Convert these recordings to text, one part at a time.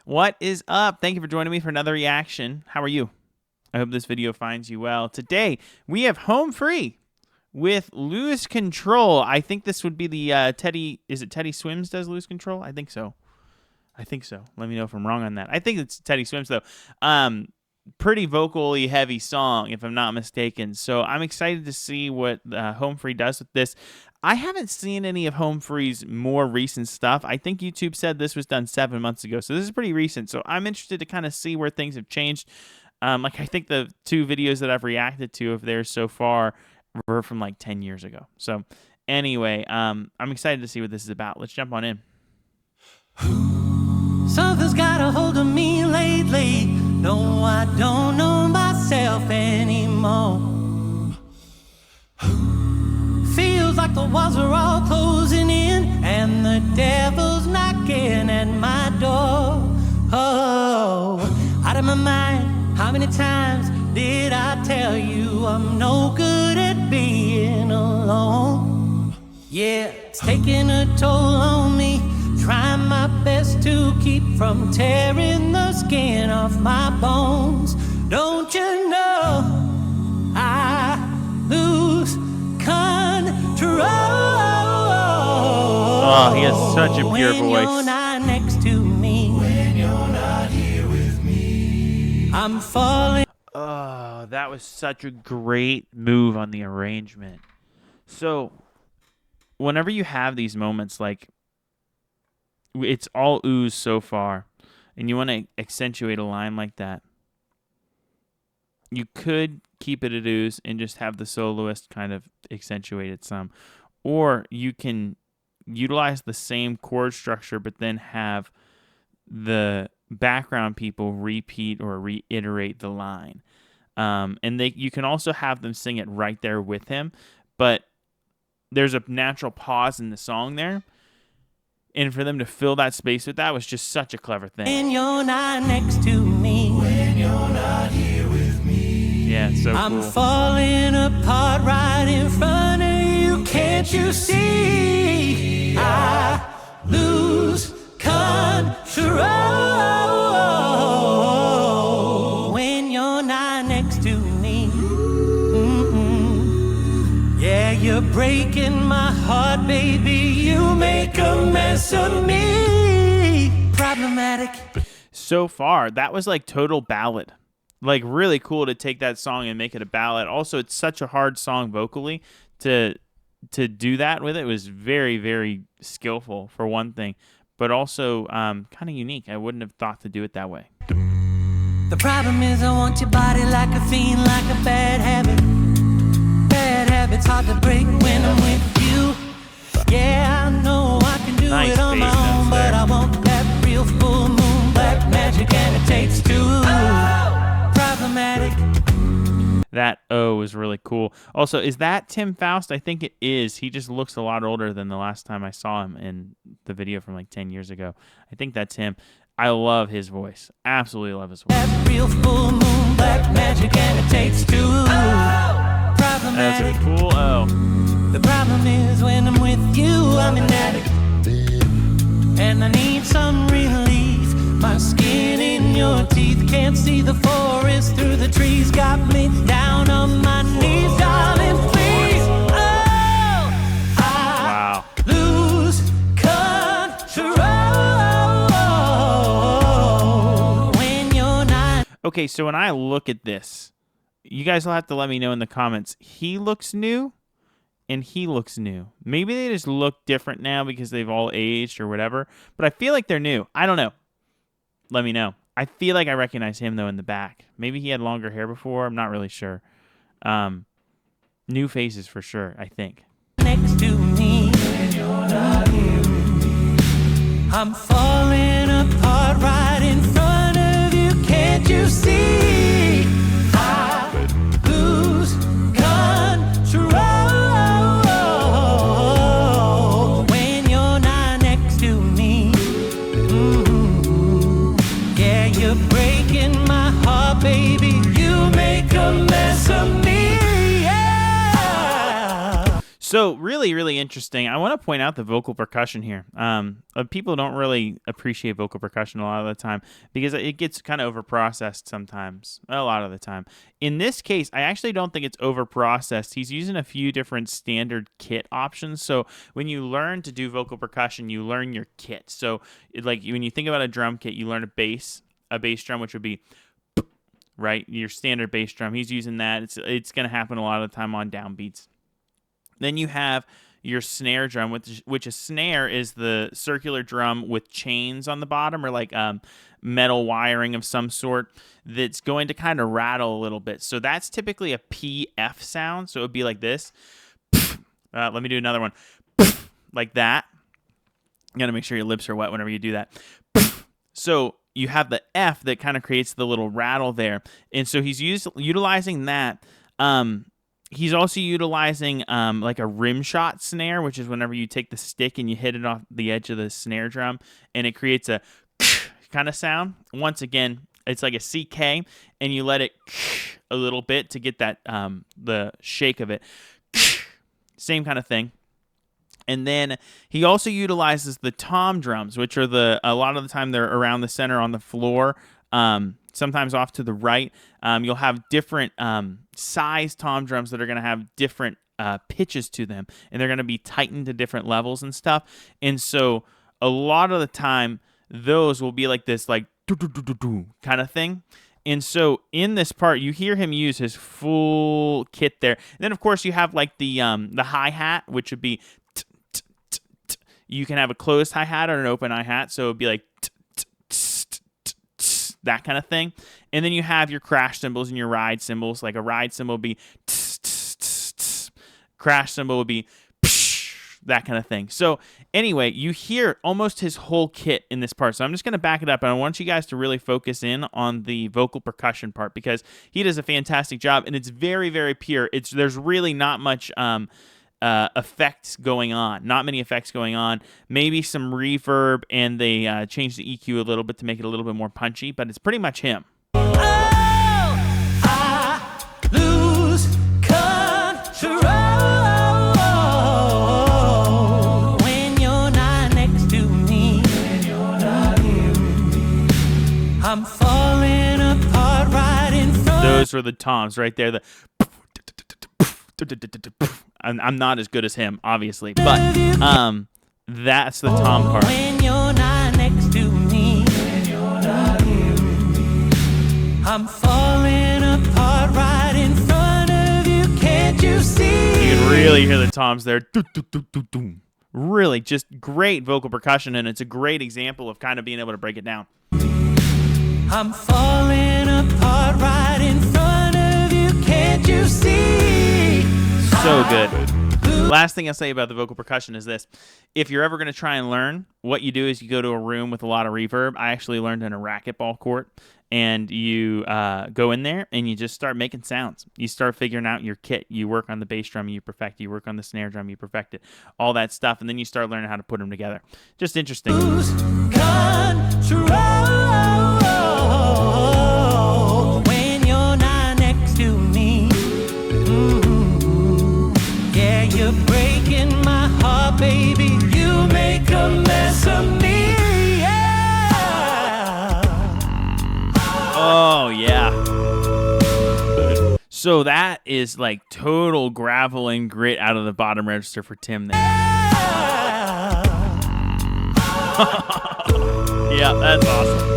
What is up? Thank you for joining me for another reaction. How are you? I hope this video finds you well. Today, we have Home Free with Lose Control. I think this would be the Teddy... Is it Teddy Swims does Lose Control? I think so. Let me know if I'm wrong on that. I think it's Teddy Swims, though. Pretty vocally heavy song, if I'm not mistaken. So I'm excited to see what Home Free does with this. I haven't seen any of Home Free's more recent stuff. I think YouTube said this was done 7 months ago, so this is pretty recent. So I'm interested to kind of see where things have changed. I think the 2 videos that I've reacted to of theirs so far were from like 10 years ago. So anyway, I'm excited to see what this is about. Let's jump on in. Something's got a hold of me lately. No, I don't know myself anymore. Feels like the walls are all closing in and the devil's knocking at my door. Oh, out of my mind, how many times did I tell you I'm no good at being alone? Yeah, it's taking a toll on me. Trying my best to keep from tearing the skin off my bones. Don't you know I lose control? Oh, he has such a pure when voice. You're not next to me. When you're not here with me, I'm falling. Oh, that was such a great move on the arrangement. So, whenever you have these moments, like, it's all ooze so far, and you want to accentuate a line like that, you could keep it at ooze and just have the soloist kind of accentuate it some. Or you can utilize the same chord structure, but then have the background people repeat or reiterate the line. And you can also have them sing it right there with him, but there's a natural pause in the song there. And for them to fill that space with that was just such a clever thing. When you're not next to me, when you're not here with me, yeah, so I'm cool. falling apart right in front of you. Can't you see? I lose control when you're not next to me. Yeah, you're breaking my heart, baby. You make a mess of me. Problematic. So far, that was like total ballad. Like, really cool to take that song and make it a ballad. Also, it's such a hard song vocally to do that with it. It was very, very skillful for one thing, but also kind of unique. I wouldn't have thought to do it that way. The problem is I want your body like a fiend, like a bad habit. Bad habits hard to break when I'm with you. Yeah, I know I can do Nice it on my bass notes own, but there. I want that real full moon, black magic, and it takes 2. Problematic. That O is really cool. Also, is that Tim Faust? I think it is. He just looks a lot older than the last time I saw him in the video from like 10 years ago. I think that's him. I love his voice. Absolutely love his voice. That real full moon, black magic, and it takes 2. That's Problematic. a cool O. The problem is when I'm with you, I'm an addict, and I need some relief. My skin in your teeth, can't see the forest through the trees. Got me down on my knees, darling, please. Oh, Wow. I lose control when you're not. Okay, so when I look at this, you guys will have to let me know in the comments. He looks new, and he looks new. Maybe they just look different now because they've all aged or whatever, but I feel like they're new. I don't know. Let me know. I feel like I recognize him, though, in the back. Maybe he had longer hair before. I'm not really sure. New faces for sure, I think. Next to me, when you're not here with me, I'm falling apart right in front of you. Can't you see? I lose control when you're not next to me. Yeah, you're breaking my heart, baby. You make a mess of me. Yeah. So really, really interesting. I want to point out the vocal percussion here. People don't really appreciate vocal percussion a lot of the time because it gets kind of overprocessed sometimes, a lot of the time. In this case, I actually don't think it's overprocessed. He's using a few different standard kit options. So when you learn to do vocal percussion, you learn your kit. So like when you think about a drum kit, you learn a bass drum, which would be right, your standard bass drum. He's using that. It's going to happen a lot of the time on downbeats. Then you have your snare drum, which a snare is the circular drum with chains on the bottom or like metal wiring of some sort that's going to kind of rattle a little bit. So that's typically a PF sound. So it would be like this. Let me do another one. Like that. You got to make sure your lips are wet whenever you do that. So you have the F that kind of creates the little rattle there. And so he's utilizing that. He's also utilizing like a rim shot snare, which is whenever you take the stick and you hit it off the edge of the snare drum, and it creates a kind of sound. Once again, it's like a CK, and you let it a little bit to get that the shake of it. Same kind of thing. And then he also utilizes the tom drums, which are a lot of the time they're around the center on the floor. Sometimes off to the right. You'll have different size tom drums that are going to have different pitches to them, and they're going to be tightened to different levels and stuff. And so a lot of the time, those will be like this, like kind of thing. And so in this part, you hear him use his full kit there. And then of course you have like the hi-hat, which would be you can have a closed hi-hat or an open hi-hat, so it would be like that kind of thing. And then you have your crash cymbals and your ride cymbals. Like a ride cymbal would be crash cymbal would be that kind of thing. So anyway, you hear almost his whole kit in this part. So I'm just going to back it up, and I want you guys to really focus in on the vocal percussion part because he does a fantastic job, and it's very, very pure. There's really not much effects going on. Not many effects going on. Maybe some reverb, and they change the EQ a little bit to make it a little bit more punchy, but it's pretty much him. Oh, I lose control when you're not next to me. I'm falling apart right in front. Those were the toms right there. I'm not as good as him, obviously, but that's the tom part. When you're not next to me, I'm falling apart right in front of you. Can't you see? You can really hear the toms there. Really, just great vocal percussion, and it's a great example of kind of being able to break it down. I'm falling apart right in front of you. Can't you see? So good. Last thing I'll say about the vocal percussion is this. If you're ever going to try and learn, what you do is you go to a room with a lot of reverb. I actually learned in a racquetball court, and you go in there and you just start making sounds. You start figuring out your kit. You work on the bass drum, you perfect it. You work on the snare drum, you perfect it. All that stuff, and then you start learning how to put them together. Just interesting. Lose control when you're not next to me. Yeah, you're breaking my heart, baby. You make a mess of me. Yeah. Oh, yeah. So that is like total gravel and grit out of the bottom register for Tim there. Yeah, that's awesome.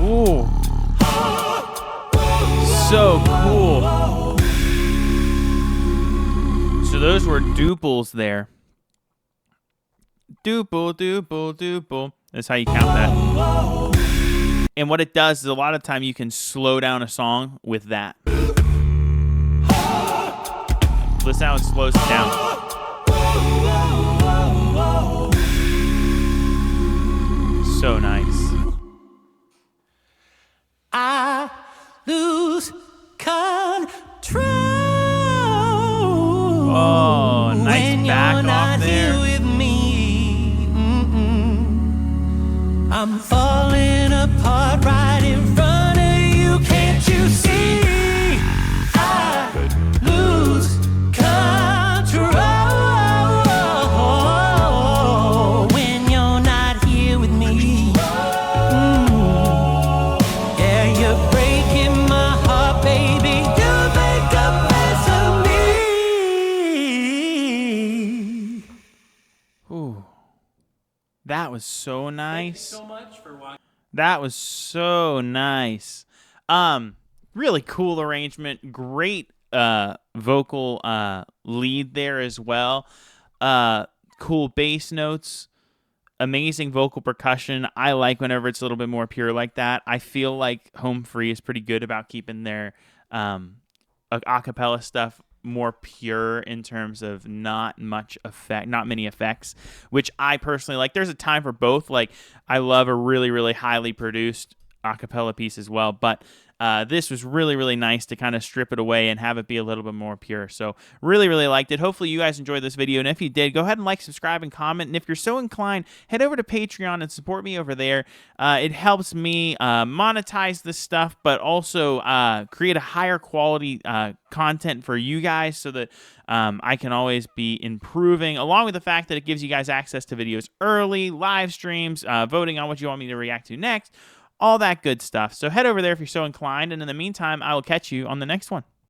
Ooh. So cool. So those were duples there. Duple, duple, duple. That's how you count that. And what it does is a lot of time you can slow down a song with that. Listen how it slows it down. So nice. I lose control. Oh, nice when back you're off not there. here with me. I'm falling apart right in front of you. Can't you see? That was so nice. Thank you so much for watching. That was so nice. Really cool arrangement. Great vocal lead there as well. Cool bass notes. Amazing vocal percussion. I like whenever it's a little bit more pure like that. I feel like Home Free is pretty good about keeping their acapella stuff more pure in terms of not many effects, which I personally like. There's a time for both. Like, I love a really, really highly produced acapella piece as well, but this was really, really nice to kind of strip it away and have it be a little bit more pure. So really, really liked it. Hopefully you guys enjoyed this video. And if you did, go ahead and like, subscribe, and comment. And if you're so inclined, head over to Patreon and support me over there. It helps me monetize this stuff, but also create a higher quality content for you guys so that I can always be improving, along with the fact that it gives you guys access to videos early, live streams, voting on what you want me to react to next, all that good stuff. So head over there if you're so inclined, and in the meantime, I will catch you on the next one.